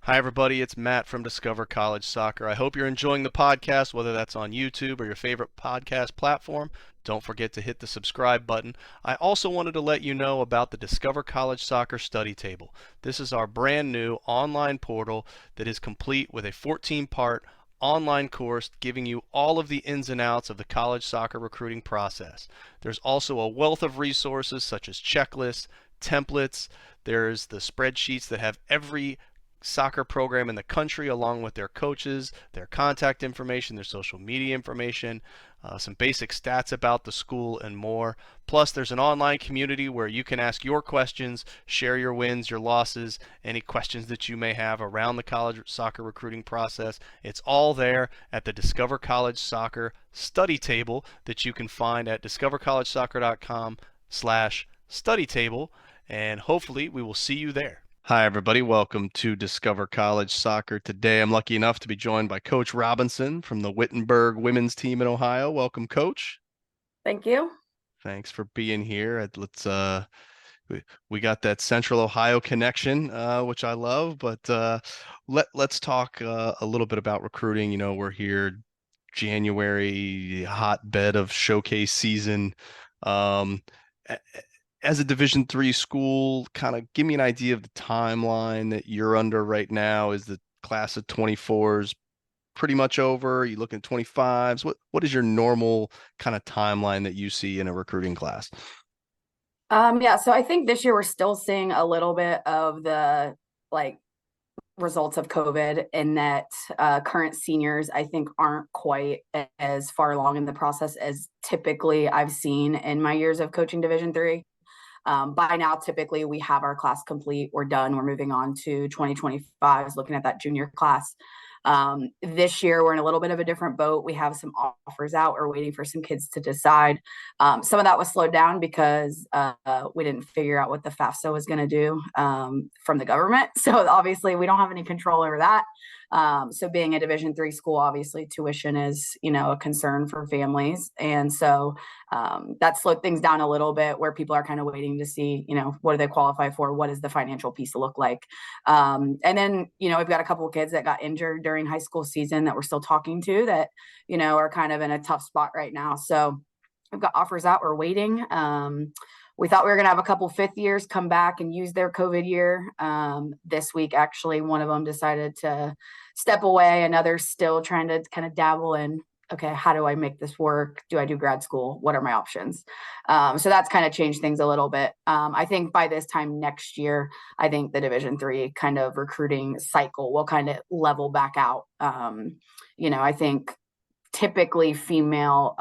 Hi, everybody. It's Matt from Discover College Soccer. I hope you're enjoying the podcast, whether that's on YouTube or your favorite podcast platform. Don't forget to hit the subscribe button. I also wanted to let you know about the Discover College Soccer Study Table. This is our brand new online portal that is complete with a 14-part online course giving you all of the ins and outs of the college soccer recruiting process. There's also a wealth of resources such as checklists, templates. There's the spreadsheets that have every soccer program in the country, along with their coaches, their contact information, their social media information, some basic stats about the school, and more. Plus, there's an online community where you can ask your questions, share your wins, your losses, any questions that you may have around the college soccer recruiting process. It's all there at the Discover College Soccer study table that you can find at discovercollegesoccer.com/study table, and hopefully we will see you there. Hi, everybody. Welcome to Discover College Soccer. Today, I'm lucky enough to be joined by Coach Robinson from the Wittenberg women's team in Ohio. Welcome, Coach. Thank you. Thanks for being here. We got that Central Ohio connection, which I love. But let's talk a little bit about recruiting. You know, we're here, January, hotbed of showcase season. Um, as a Division III school, kind of give me an idea of the timeline that you're under right now. Is the class of 24s pretty much over? Are you looking at 25s? What is your normal kind of timeline that you see in a recruiting class? Yeah, so I think this year we're still seeing a little bit of the like results of COVID in that current seniors, I think, aren't quite as far along in the process as typically I've seen in my years of coaching Division III. By now, typically we have our class complete. We're done. We're moving on to 2025, looking at that junior class. This year, we're in a little bit of a different boat. We have some offers out. We're waiting for some kids to decide. Some of that was slowed down because we didn't figure out what the FAFSA was going to do from the government. So obviously, we don't have any control over that. So being a Division III school, obviously tuition is, a concern for families. And so that slowed things down a little bit where people are kind of waiting to see, what do they qualify for? What does the financial piece look like? And then, we've got a couple of kids that got injured during high school season that we're still talking to that, are kind of in a tough spot right now. So we've got offers out. We're waiting. We thought we were going to have a couple fifth years come back and use their COVID year. This week, actually, one of them decided to step away. Another's still trying to kind of dabble in, okay, how do I make this work? Do I do grad school? What are my options? So that's kind of changed things a little bit. I think by this time next year, I think the Division III kind of recruiting cycle will kind of level back out. I think typically female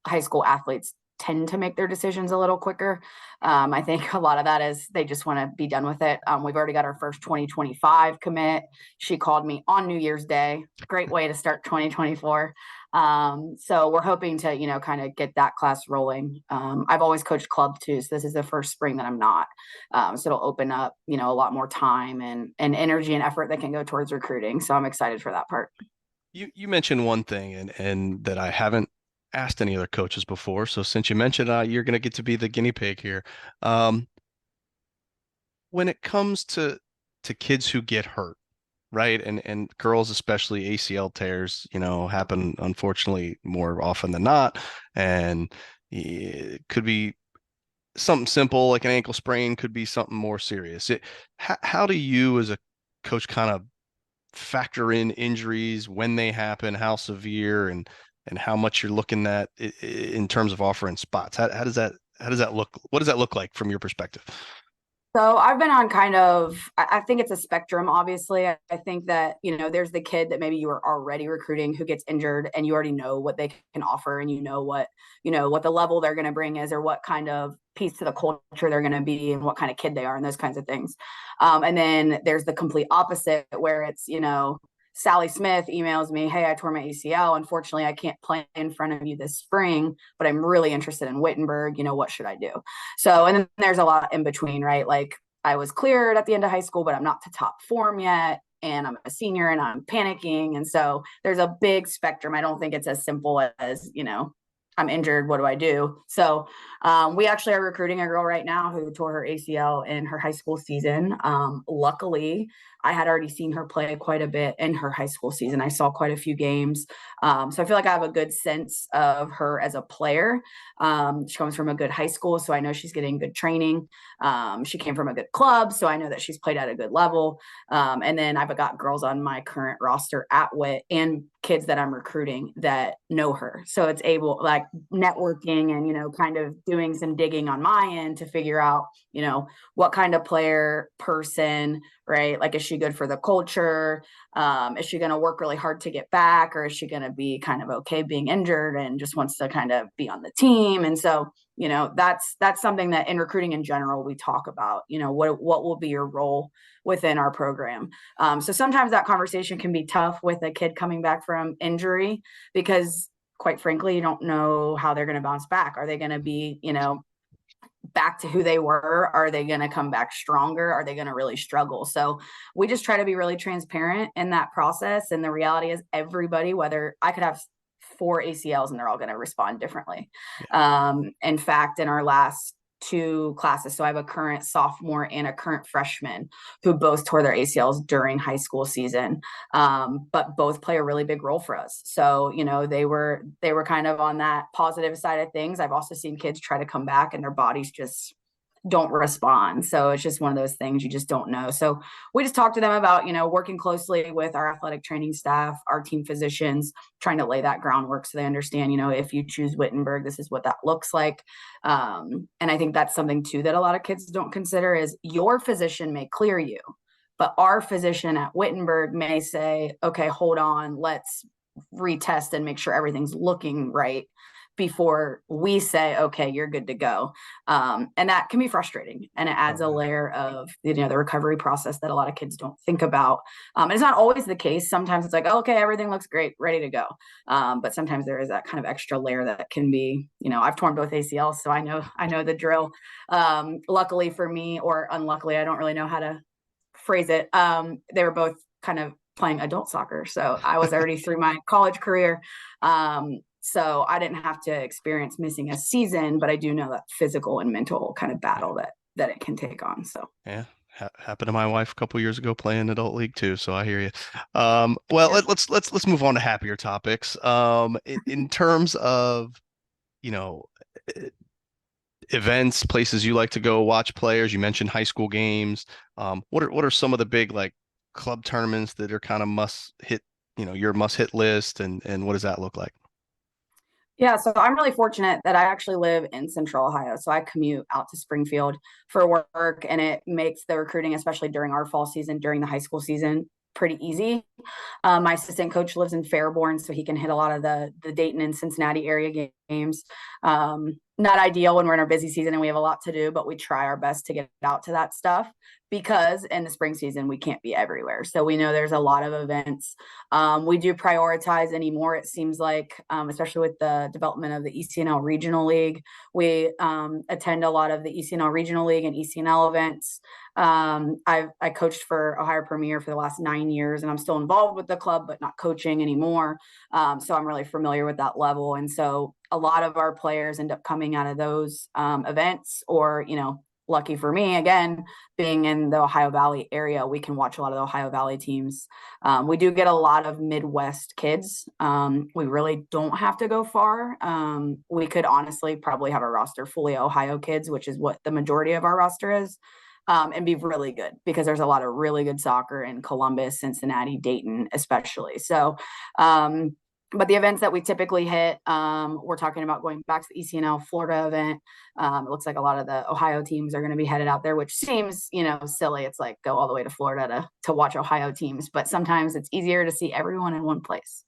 high school athletes tend to make their decisions a little quicker. I think a lot of that is they just want to be done with it. We've already got our first 2025 commit. She called me on New Year's Day. Great way to start 2024. So we're hoping to, kind of get that class rolling. I've always coached club too, so this is the first spring that I'm not. So it'll open up, a lot more time and energy and effort that can go towards recruiting. So I'm excited for that part. You mentioned one thing and that I haven't asked any other coaches before. So since you mentioned you're going to get to be the guinea pig here. When it comes to kids who get hurt, right? And girls, especially ACL tears, happen unfortunately more often than not. And it could be something simple like an ankle sprain, could be something more serious. How do you as a coach kind of factor in injuries when they happen, how severe and how much you're looking at in terms of offering spots? How does that look? What does that look like from your perspective? So I've been on kind of, I think it's a spectrum, obviously. I think that, there's the kid that maybe you were already recruiting who gets injured and you already know what they can offer and what the level they're going to bring is or what kind of piece to the culture they're going to be and what kind of kid they are and those kinds of things. And then there's the complete opposite where it's, Sally Smith emails me, hey, I tore my ACL. Unfortunately, I can't play in front of you this spring, but I'm really interested in Wittenberg. What should I do? So, and then there's a lot in between, right? Like I was cleared at the end of high school, but I'm not to top form yet. And I'm a senior and I'm panicking. And so there's a big spectrum. I don't think it's as simple as, I'm injured. What do I do? So we actually are recruiting a girl right now who tore her ACL in her high school season. Luckily, I had already seen her play quite a bit in her high school season. I saw quite a few games. So I feel like I have a good sense of her as a player. She comes from a good high school, so I know she's getting good training. She came from a good club, so I know that she's played at a good level. And then I've got girls on my current roster at Wit and kids that I'm recruiting that know her. So it's able, like, networking and, kind of doing some digging on my end to figure out, what kind of player, person, right? Like, is she good for the culture? Is she going to work really hard to get back, or is she going to be kind of okay being injured and just wants to kind of be on the team? And so, that's something that in recruiting in general we talk about. What will be your role within our program? So sometimes that conversation can be tough with a kid coming back from injury, because quite frankly, you don't know how they're going to bounce back. Are they going to be, back to who they were? Are they going to come back stronger? Are they going to really struggle? So we just try to be really transparent in that process. And the reality is, everybody, whether I could have 4 ACLs and they're all going to respond differently. Yeah. In fact, in our last 2 classes, so I have a current sophomore and a current freshman who both tore their ACLs during high school season, but both play a really big role for us. So they were kind of on that positive side of things. I've also seen kids try to come back and their bodies just don't respond. So it's just one of those things you just don't know. So we just talked to them about, working closely with our athletic training staff, our team physicians, trying to lay that groundwork so they understand, if you choose Wittenberg, this is what that looks like. And I think that's something too that a lot of kids don't consider is your physician may clear you, but our physician at Wittenberg may say, okay, hold on, let's retest and make sure everything's looking right before we say, okay, you're good to go. And that can be frustrating, and it adds a layer of, the recovery process that a lot of kids don't think about. And it's not always the case. Sometimes it's like, oh, okay, everything looks great, ready to go. But sometimes there is that kind of extra layer that can be, I've torn both ACLs, so I know the drill. Luckily for me, or unluckily, I don't really know how to phrase it. They were both kind of playing adult soccer, so I was already through my college career. So I didn't have to experience missing a season, but I do know that physical and mental kind of battle that it can take on. So Yeah. Happened to my wife a couple years ago playing adult league too, so I hear you. Well, yeah. let's move on to happier topics. In terms of, you know, e- events, places you like to go watch players, you mentioned high school games. What are some of the big, like, club tournaments that are kind of must hit, your must hit list, and what does that look like? Yeah, so I'm really fortunate that I actually live in Central Ohio. So I commute out to Springfield for work, and it makes the recruiting, especially during our fall season, during the high school season, pretty easy. My assistant coach lives in Fairborn, so he can hit a lot of the Dayton and Cincinnati area games. Not ideal when we're in our busy season and we have a lot to do, but we try our best to get out to that stuff, because in the spring season we can't be everywhere. So we know there's a lot of events. We do prioritize anymore, it seems like, especially with the development of the ECNL Regional League. We attend a lot of the ECNL Regional League and ECNL events. I coached for Ohio Premier for the last 9 years, and I'm still involved with the club, but not coaching anymore. So I'm really familiar with that level. And so a lot of our players end up coming out of those events, or, lucky for me, again, being in the Ohio Valley area, we can watch a lot of the Ohio Valley teams. We do get a lot of Midwest kids. We really don't have to go far. We could honestly probably have a roster fully Ohio kids, which is what the majority of our roster is. And be really good, because there's a lot of really good soccer in Columbus, Cincinnati, Dayton, especially. So, but the events that we typically hit, we're talking about going back to the ECNL Florida event. It looks like a lot of the Ohio teams are going to be headed out there, which seems, silly. It's like go all the way to Florida to watch Ohio teams, but sometimes it's easier to see everyone in one place.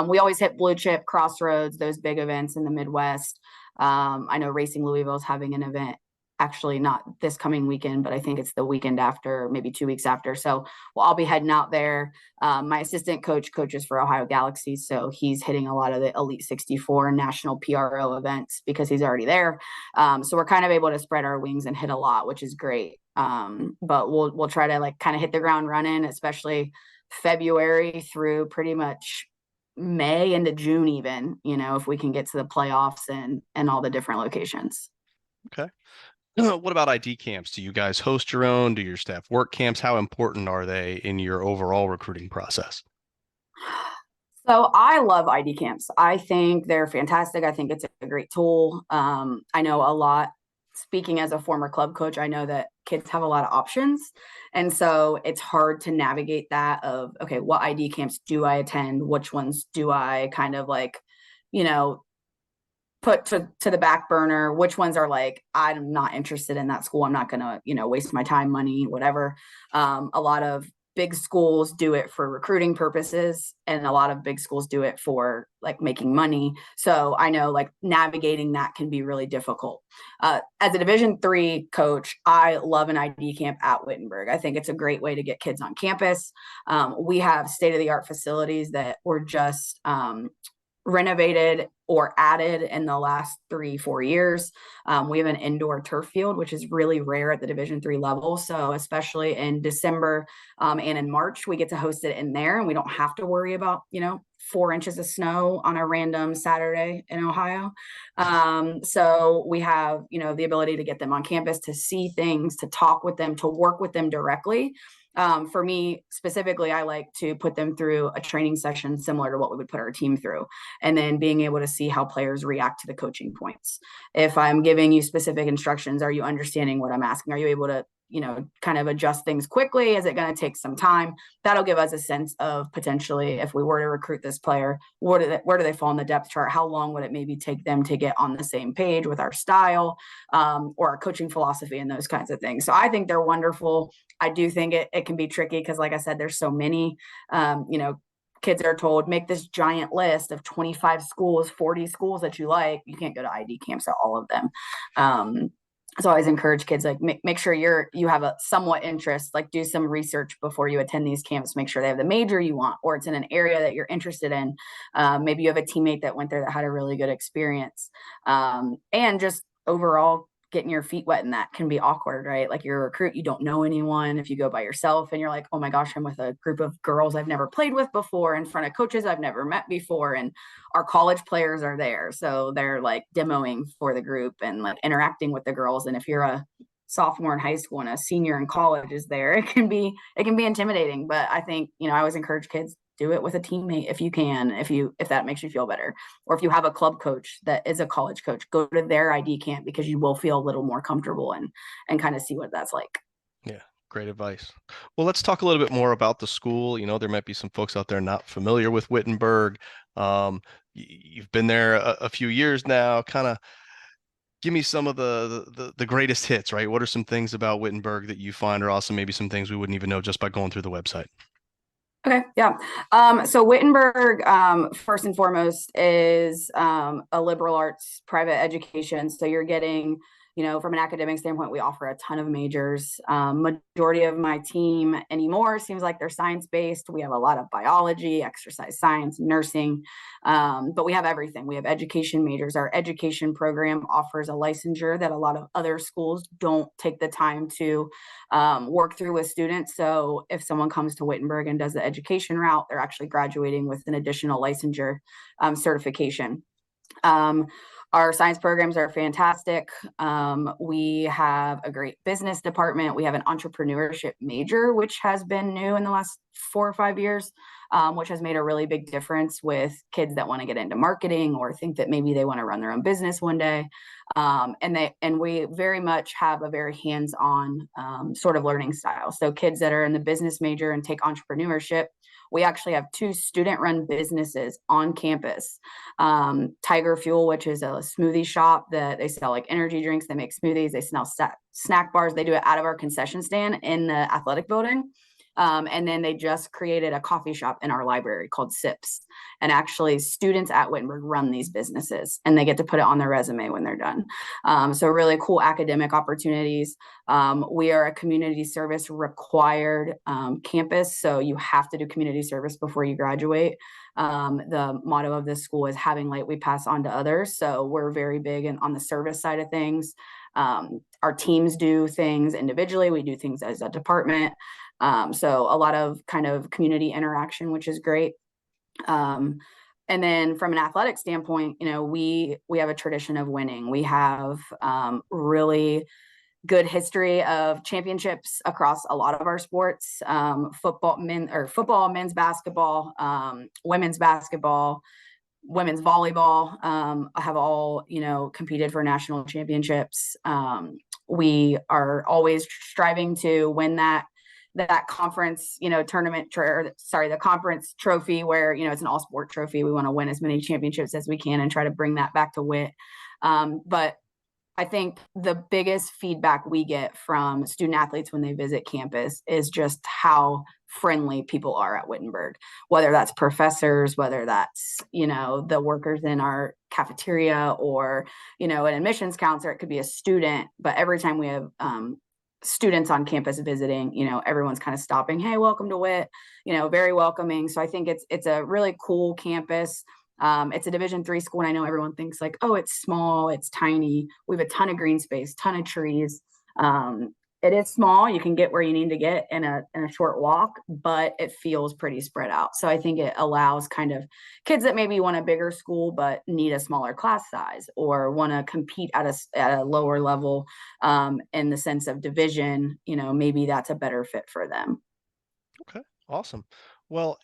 We always hit Blue Chip, Crossroads, those big events in the Midwest. I know Racing Louisville is having an event, actually not this coming weekend, but I think it's the weekend after, maybe 2 weeks after. So I'll be heading out there. My assistant coach coaches for Ohio Galaxy, so he's hitting a lot of the Elite 64 national PRO events because he's already there. So we're kind of able to spread our wings and hit a lot, which is great. But we'll try to, like, kind of hit the ground running, especially February through pretty much May into June, even, if we can get to the playoffs and all the different locations. Okay. What about ID camps? Do you guys host your own? Do your staff work camps? How important are they in your overall recruiting process? So I love ID camps. I think they're fantastic. I think it's a great tool. I know a lot, speaking as a former club coach, I know that kids have a lot of options. And so it's hard to navigate that of, okay, what ID camps do I attend? Which ones do I kind of like, you know, put to the back burner? Which ones are like, I'm not interested in that school, I'm not going to, waste my time, money, whatever. A lot of big schools do it for recruiting purposes, and a lot of big schools do it for like making money. So I know like navigating that can be really difficult. As a Division 3 coach, I love an ID camp at Wittenberg. I think it's a great way to get kids on campus. We have state of the art facilities that were just renovated or added in the last 3-4 years. We have an indoor turf field, which is really rare at the Division 3 level. So especially in December and in March, we get to host it in there, and we don't have to worry about 4 inches of snow on a random Saturday in Ohio. So we have the ability to get them on campus, to see things, to talk with them, to work with them directly. For me specifically, I like to put them through a training session similar to what we would put our team through, and then being able to see how players react to the coaching points. If I'm giving you specific instructions, are you understanding what I'm asking? Are you able to kind of adjust things quickly? Is it going to take some time? That'll give us a sense of potentially, if we were to recruit this player, where do they fall in the depth chart? How long would it maybe take them to get on the same page with our style, or our coaching philosophy, and those kinds of things? So I think they're wonderful. I do think it can be tricky because, like I said, there's so many. Kids are told, make this giant list of 25 schools, 40 schools that you like. You can't go to ID camps at all of them. So I always encourage kids, like, make sure you have a somewhat interest, like do some research before you attend these camps. Make sure they have the major you want, or it's in an area that you're interested in. Maybe you have a teammate that went there that had a really good experience. And just overall, getting your feet wet in that can be awkward, right? Like, you're a recruit, you don't know anyone. If you go by yourself and you're like, oh my gosh, I'm with a group of girls I've never played with before, in front of coaches I've never met before, and our college players are there, so they're like demoing for the group and like interacting with the girls. And if you're a sophomore in high school and a senior in college is there, it can be intimidating. But I think I always encourage kids, do it with a teammate if you can, if that makes you feel better. Or if you have a club coach that is a college coach, go to their ID camp, because you will feel a little more comfortable and kind of see what that's like. Yeah, great advice. Well, let's talk a little bit more about the school. There might be some folks out there not familiar with Wittenberg. You've been there a few years now. Kind of give me some of the greatest hits, right? What are some things about Wittenberg that you find are awesome? Maybe some things we wouldn't even know just by going through the website. Okay, yeah. So Wittenberg, first and foremost, is a liberal arts private education. So you're getting, from an academic standpoint, we offer a ton of majors. Majority of my team anymore seems like they're science-based. We have a lot of biology, exercise science, nursing, but we have everything. We have education majors. Our education program offers a licensure that a lot of other schools don't take the time to work through with students. So if someone comes to Wittenberg and does the education route, they're actually graduating with an additional licensure certification. Our science programs are fantastic. We have a great business department. We have an entrepreneurship major, which has been new in the last 4 or 5 years, which has made a really big difference with kids that want to get into marketing or think that maybe they want to run their own business one day. And we very much have a very hands-on sort of learning style. So kids that are in the business major and take entrepreneurship, we actually have 2 student-run businesses on campus. Tiger Fuel, which is a smoothie shop that they sell like energy drinks, they make smoothies, they sell snack bars. They do it out of our concession stand in the athletic building. And then they just created a coffee shop in our library called Sips. And actually, students at Wittenberg run these businesses, and they get to put it on their resume when they're done. So really cool academic opportunities. We are a community service required campus, so you have to do community service before you graduate. The motto of this school is having light we pass on to others. So we're very big on the service side of things. Our teams do things individually. We do things as a department. So a lot of kind of community interaction, which is great. And then from an athletic standpoint, we have a tradition of winning. We have really good history of championships across a lot of our sports, football, men's basketball, women's basketball, women's volleyball, have all, competed for national championships. We are always striving to win that conference, tournament, the conference trophy where, it's an all sport trophy. We want to win as many championships as we can and try to bring that back to WIT. But I think the biggest feedback we get from student athletes when they visit campus is just how friendly people are at Wittenberg, whether that's professors, whether that's, the workers in our cafeteria or, an admissions counselor. It could be a student, but every time we have students on campus visiting, everyone's kind of stopping, hey, welcome to WIT, very welcoming. So I think it's a really cool campus. It's a Division III school, and I know everyone thinks like, oh, it's small, it's tiny. We have a ton of green space, ton of trees. It is small. You can get where you need to get in a short walk, but it feels pretty spread out. So I think it allows kind of kids that maybe want a bigger school but need a smaller class size or want to compete at a lower level, in the sense of division. Maybe that's a better fit for them. Okay, awesome. Well,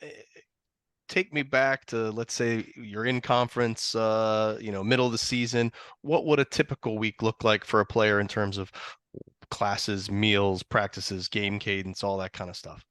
take me back to, let's say you're in conference, middle of the season. What would a typical week look like for a player in terms of classes, meals, practices, game cadence, all that kind of stuff?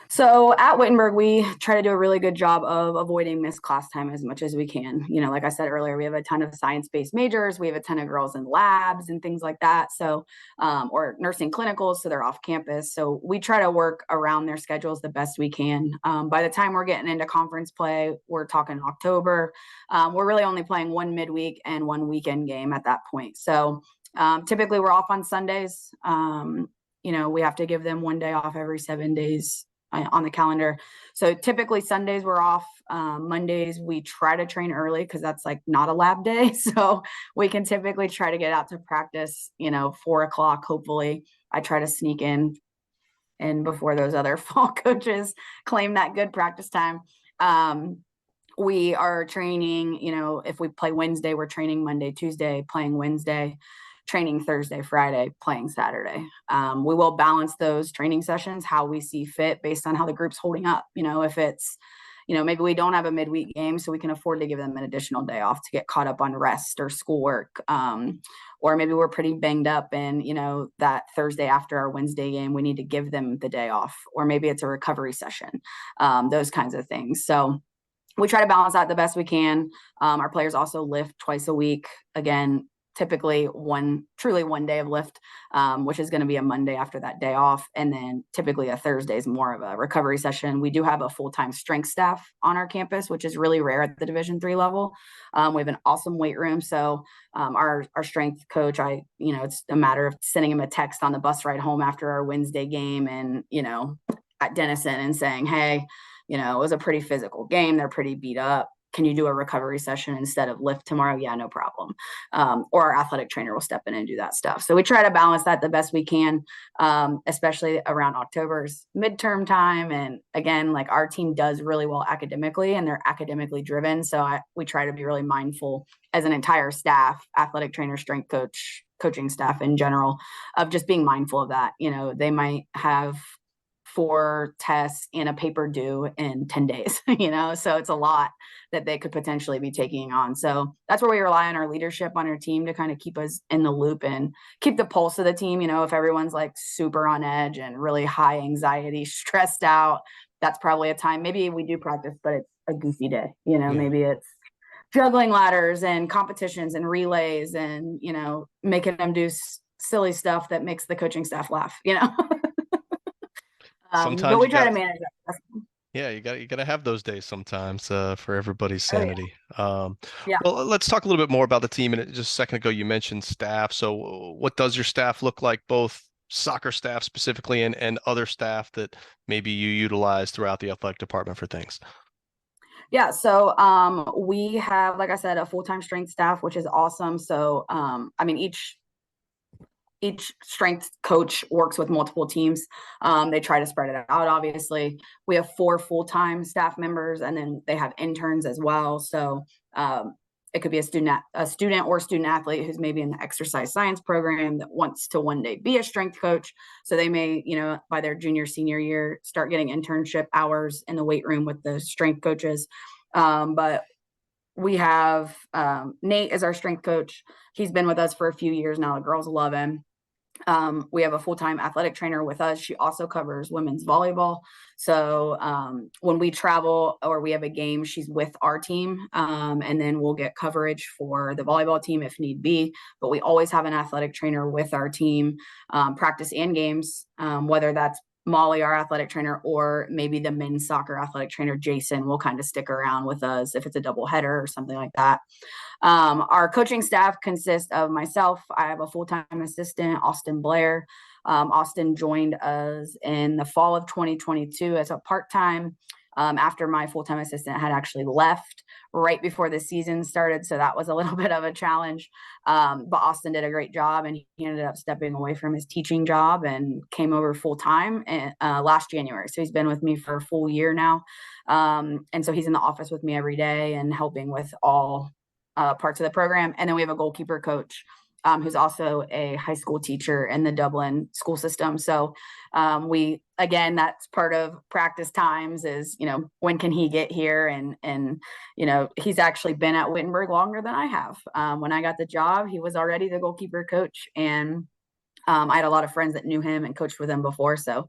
So at Wittenberg, we try to do a really good job of avoiding missed class time as much as we can. Like I said earlier, we have a ton of science-based majors. We have a ton of girls in labs and things like that. So, or nursing clinicals, so they're off campus. So we try to work around their schedules the best we can. By the time we're getting into conference play, we're talking October. We're really only playing one midweek and one weekend game at that point. So typically we're off on Sundays. We have to give them one day off every 7 days on the calendar. So typically Sundays we're off. Mondays we try to train early because that's like not a lab day. So we can typically try to get out to practice, 4:00, hopefully. I try to sneak in and before those other fall coaches claim that good practice time. We are training, if we play Wednesday, we're training Monday, Tuesday, playing Wednesday, training Thursday, Friday, playing Saturday. We will balance those training sessions how we see fit based on how the group's holding up. If it's, maybe we don't have a midweek game, so we can afford to give them an additional day off to get caught up on rest or schoolwork. Or maybe we're pretty banged up and, that Thursday after our Wednesday game, we need to give them the day off. Or maybe it's a recovery session, those kinds of things. So we try to balance out the best we can. Our players also lift twice a week. Again, typically truly one day of lift, which is going to be a Monday after that day off. And then typically a Thursday is more of a recovery session. We do have a full-time strength staff on our campus, which is really rare at the Division III level. We have an awesome weight room. So our strength coach, it's a matter of sending him a text on the bus ride home after our Wednesday game and, at Denison and saying, hey, it was a pretty physical game. They're pretty beat up. Can you do a recovery session instead of lift tomorrow? Yeah, no problem. Or our athletic trainer will step in and do that stuff. So we try to balance that the best we can, especially around October's midterm time. And again, like our team does really well academically and they're academically driven. So we try to be really mindful as an entire staff, athletic trainer, strength coach, coaching staff in general, of just being mindful of that. They might have 4 tests and a paper due in 10 days, so it's a lot that they could potentially be taking on. So that's where we rely on our leadership on our team to kind of keep us in the loop and keep the pulse of the team. If everyone's like super on edge and really high anxiety, stressed out, that's probably a time maybe we do practice, but it's a goofy day, Yeah. maybe it's juggling ladders and competitions and relays and, making them do silly stuff that makes the coaching staff laugh, but Sometimes we you try got to manage that. Yeah, you gotta have those days sometimes, for everybody's Oh, yeah. sanity. Yeah. Well, let's talk a little bit more about the team. And just a second ago, you mentioned staff. So, what does your staff look like, both soccer staff specifically and other staff that maybe you utilize throughout the athletic department for things? Yeah. So we have, like I said, a full-time strength staff, which is awesome. So each strength coach works with multiple teams. They try to spread it out. Obviously, we have 4 full-time staff members, and then they have interns as well. So it could be a student or student athlete who's maybe in the exercise science program that wants to one day be a strength coach. So they may, by their junior, senior year, start getting internship hours in the weight room with the strength coaches. But we have Nate as our strength coach. He's been with us for a few years now. The girls love him. We have a full-time athletic trainer with us. She also covers women's volleyball. So when we travel or we have a game, she's with our team. And then we'll get coverage for the volleyball team if need be. But we always have an athletic trainer with our team, practice and games, whether that's Molly, our athletic trainer, or maybe the men's soccer athletic trainer, Jason, will kind of stick around with us if it's a double header or something like that. Our coaching staff consists of myself. I have a full-time assistant, Austin Blair. Austin joined us in the fall of 2022 as a part-time after my full-time assistant had actually left right before the season started. So that was a little bit of a challenge. But Austin did a great job, and he ended up stepping away from his teaching job and came over full-time last January. So he's been with me for a full year now. And so he's in the office with me every day and helping with all parts of the program. And then we have a goalkeeper coach who's also a high school teacher in the Dublin school system. So that's part of practice times is, when can he get here? And he's actually been at Wittenberg longer than I have. When I got the job, he was already the goalkeeper coach. And I had a lot of friends that knew him and coached with him before. So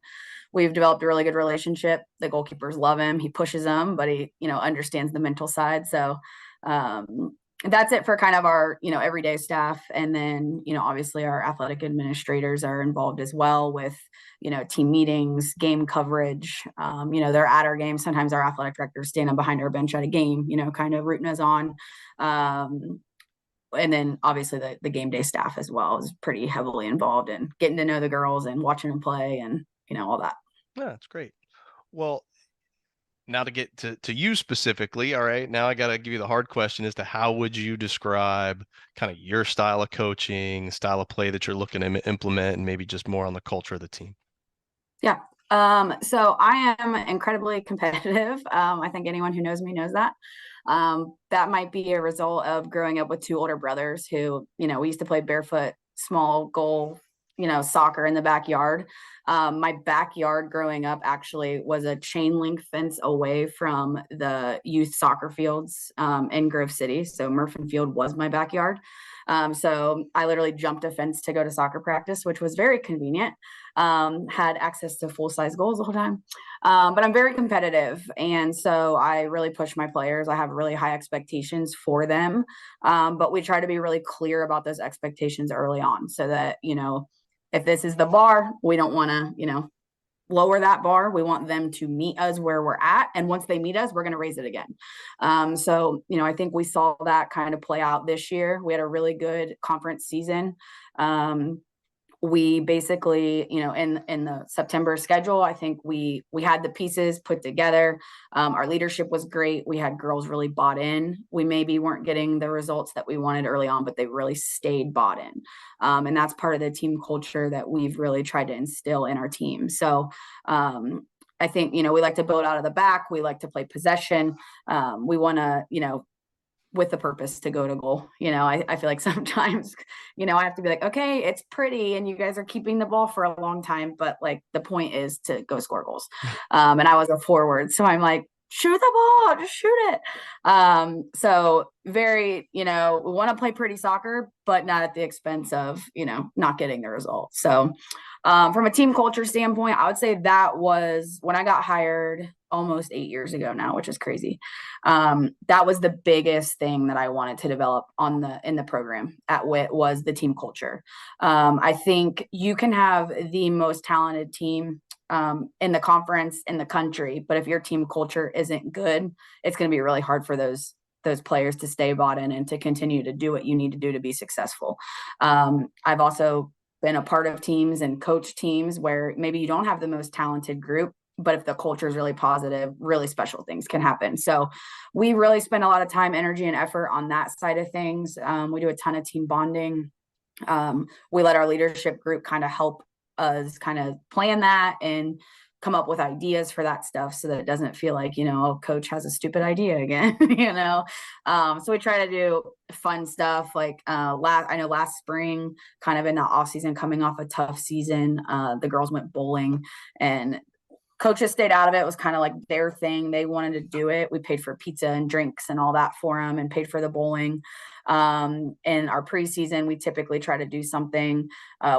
we've developed a really good relationship. The goalkeepers love him. He pushes them, but he, understands the mental side. So that's it for kind of our, everyday staff. And then, obviously our athletic administrators are involved as well with, team meetings, game coverage. They're at our games. Sometimes our athletic directors standing behind our bench at a game, kind of rooting us on. And then obviously the game day staff as well is pretty heavily involved in getting to know the girls and watching them play and, all that. Yeah, that's great. Well, now to get to you specifically, all right, now I got to give you the hard question as to how would you describe kind of your style of coaching, style of play that you're looking to implement, and maybe just more on the culture of the team? Yeah. So I am incredibly competitive. I think anyone who knows me knows that. That might be a result of growing up with two older brothers who, we used to play barefoot, small goal, soccer in the backyard. My backyard growing up actually was a chain link fence away from the youth soccer fields in Grove City. So Murphy Field was my backyard. So I literally jumped a fence to go to soccer practice, which was very convenient. Had access to full-size goals the whole time. But I'm very competitive. And so I really push my players. I have really high expectations for them. But we try to be really clear about those expectations early on so that, if this is the bar, we don't want to, lower that bar. We want them to meet us where we're at. And once they meet us, we're going to raise it again. So, I think we saw that kind of play out this year. We had a really good conference season. We basically, in the September schedule, I think we had the pieces put together. Our leadership was great. We had girls really bought in. We maybe weren't getting the results that we wanted early on, but they really stayed bought in. And that's part of the team culture that we've really tried to instill in our team. So I think, we like to build out of the back. We like to play possession. We want to, with the purpose to go to goal. I feel like sometimes, I have to be like, okay, it's pretty and you guys are keeping the ball for a long time, but like the point is to go score goals. And I was a forward, so I'm like, shoot the ball, just shoot it. So very, we want to play pretty soccer, but not at the expense of, not getting the results. So from a team culture standpoint, I would say that was when I got hired almost 8 years ago now, which is crazy. That was the biggest thing that I wanted to develop in the program at WIT was the team culture. I think you can have the most talented team in the conference, in the country, but if your team culture isn't good, it's going to be really hard for those players to stay bought in and to continue to do what you need to do to be successful. I've also been a part of teams and coached teams where maybe you don't have the most talented group, but if the culture is really positive, really special things can happen. So we really spend a lot of time, energy, and effort on that side of things. We do a ton of team bonding. We let our leadership group kind of help us kind of plan that and come up with ideas for that stuff so that it doesn't feel like, oh, coach has a stupid idea again, So we try to do fun stuff like I know last spring, kind of in the off season, coming off a tough season, the girls went bowling and coaches stayed out of it. It was kind of like their thing. They wanted to do it. We paid for pizza and drinks and all that for them and paid for the bowling. In our preseason, we typically try to do something.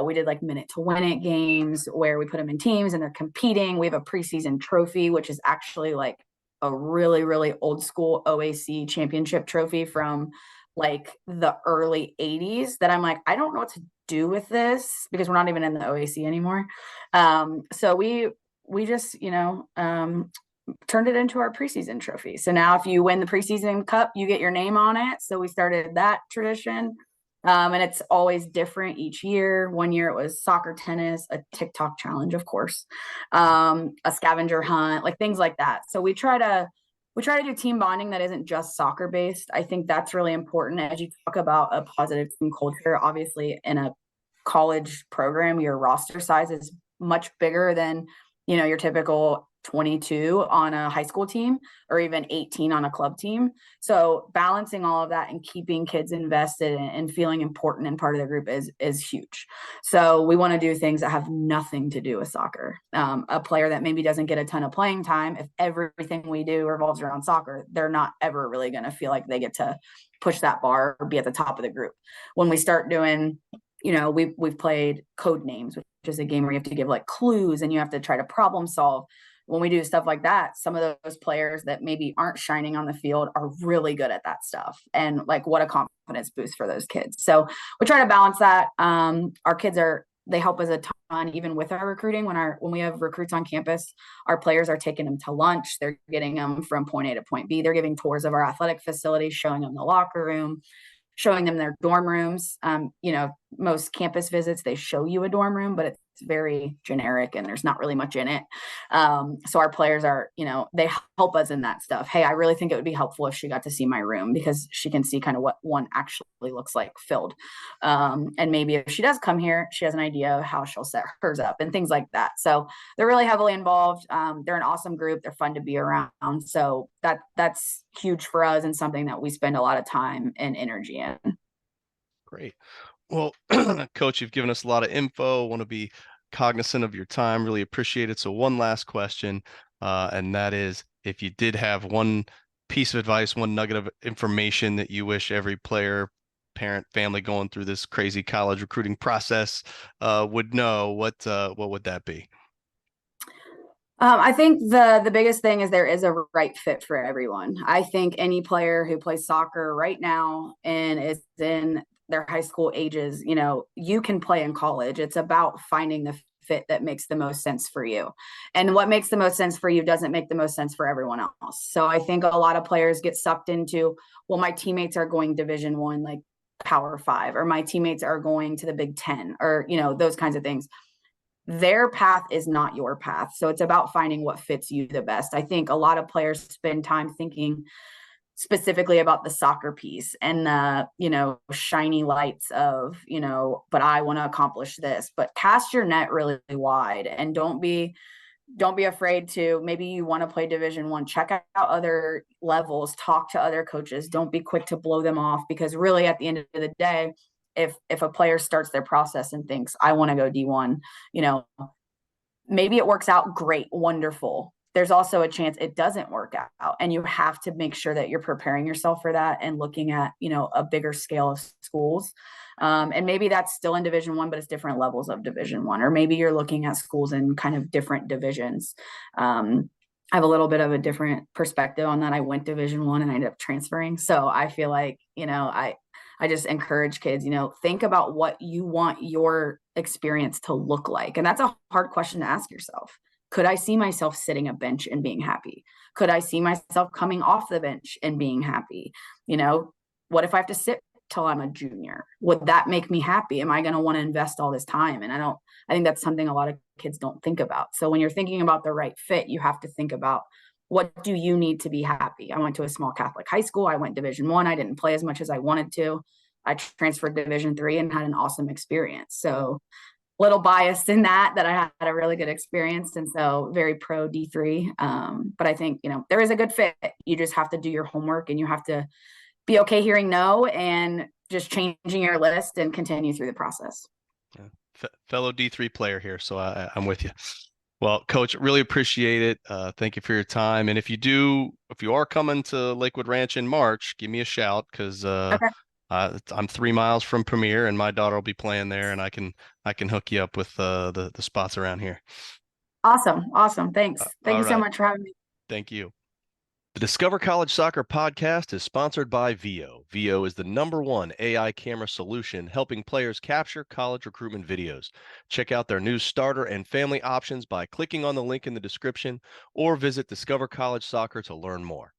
We did like minute to win it games where we put them in teams and they're competing. We have a preseason trophy, which is actually like a really, really old school OAC championship trophy from like the early 80s that I'm like, I don't know what to do with this because we're not even in the OAC anymore. So we just, turned it into our preseason trophy. So now if you win the preseason cup, you get your name on it. So we started that tradition. And it's always different each year. One year it was soccer, tennis, a TikTok challenge, of course, a scavenger hunt, like things like that. So we try to do team bonding that isn't just soccer based. I think that's really important as you talk about a positive team culture. Obviously, in a college program, your roster size is much bigger than your typical 22 on a high school team or even 18 on a club team. So balancing all of that and keeping kids invested and feeling important and part of the group is huge. So we want to do things that have nothing to do with soccer. A player that maybe doesn't get a ton of playing time, if everything we do revolves around soccer, they're not ever really going to feel like they get to push that bar or be at the top of the group. When we start doing we've played code names, which is a game where you have to give like clues and you have to try to problem solve. When we do stuff like that, some of those players that maybe aren't shining on the field are really good at that stuff. And like, what a confidence boost for those kids. So we try to balance that. Our kids they help us a ton, even with our recruiting. When we have recruits on campus, our players are taking them to lunch. They're getting them from point A to point B. They're giving tours of our athletic facilities, showing them the locker room, showing them their dorm rooms. Most campus visits, they show you a dorm room, but it's very generic and there's not really much in it. So our players are, they help us in that stuff. Hey, I really think it would be helpful if she got to see my room because she can see kind of what one actually looks like filled. And maybe if she does come here, she has an idea of how she'll set hers up and things like that. So they're really heavily involved. They're an awesome group. They're fun to be around. So that's huge for us and something that we spend a lot of time and energy in. Great. Well, Coach, you've given us a lot of info. Want to be cognizant of your time. Really appreciate it. So one last question, and that is, if you did have one piece of advice, one nugget of information that you wish every player, parent, family going through this crazy college recruiting process would know, what would that be? I think the biggest thing is there is a right fit for everyone. I think any player who plays soccer right now and is in their high school ages, you can play in college. It's about finding the fit that makes the most sense for you. And what makes the most sense for you doesn't make the most sense for everyone else. So I think a lot of players get sucked into, well, my teammates are going Division I, like Power 5, or my teammates are going to the Big 10, or, those kinds of things. Their path is not your path. So it's about finding what fits you the best. I think a lot of players spend time thinking specifically about the soccer piece and the, shiny lights of, but I want to accomplish this. But cast your net really wide and don't be afraid to, maybe you want to play Division I, check out other levels, talk to other coaches. Don't be quick to blow them off, because really at the end of the day, if a player starts their process and thinks, I want to go D1, maybe it works out great, wonderful. There's also a chance it doesn't work out. And you have to make sure that you're preparing yourself for that and looking at, a bigger scale of schools. And maybe that's still in Division I, but it's different levels of Division I, or maybe you're looking at schools in kind of different divisions. I have a little bit of a different perspective on that. I went Division I and I ended up transferring. So I feel like, I just encourage kids, think about what you want your experience to look like. And that's a hard question to ask yourself. Could I see myself sitting a bench and being happy? Could I see myself coming off the bench and being happy? What if I have to sit till I'm a junior? Would that make me happy? Am I going to want to invest all this time? And I think that's something a lot of kids don't think about. So when you're thinking about the right fit, you have to think about, what do you need to be happy? I went to a small Catholic high school. I went Division I. I didn't play as much as I wanted to. I transferred to Division III and had an awesome experience. So little biased in that I had a really good experience, and so very pro D3. But I think, there is a good fit. You just have to do your homework, and you have to be okay hearing no and just changing your list and continue through the process. Fellow D3 player here, so I'm with you. Well, Coach, really appreciate it. Thank you for your time. And if you are coming to Lakewood Ranch in March, give me a shout because Okay. I'm 3 miles from Premier, and my daughter will be playing there, and I can hook you up with the spots around here. Awesome. Thanks. Thank All you so right, much for having me. thank you. The Discover College Soccer podcast is sponsored by VIO. VIO is the #1 AI camera solution helping players capture college recruitment videos. Check out their new starter and family options by clicking on the link in the description or visit Discover College Soccer to learn more.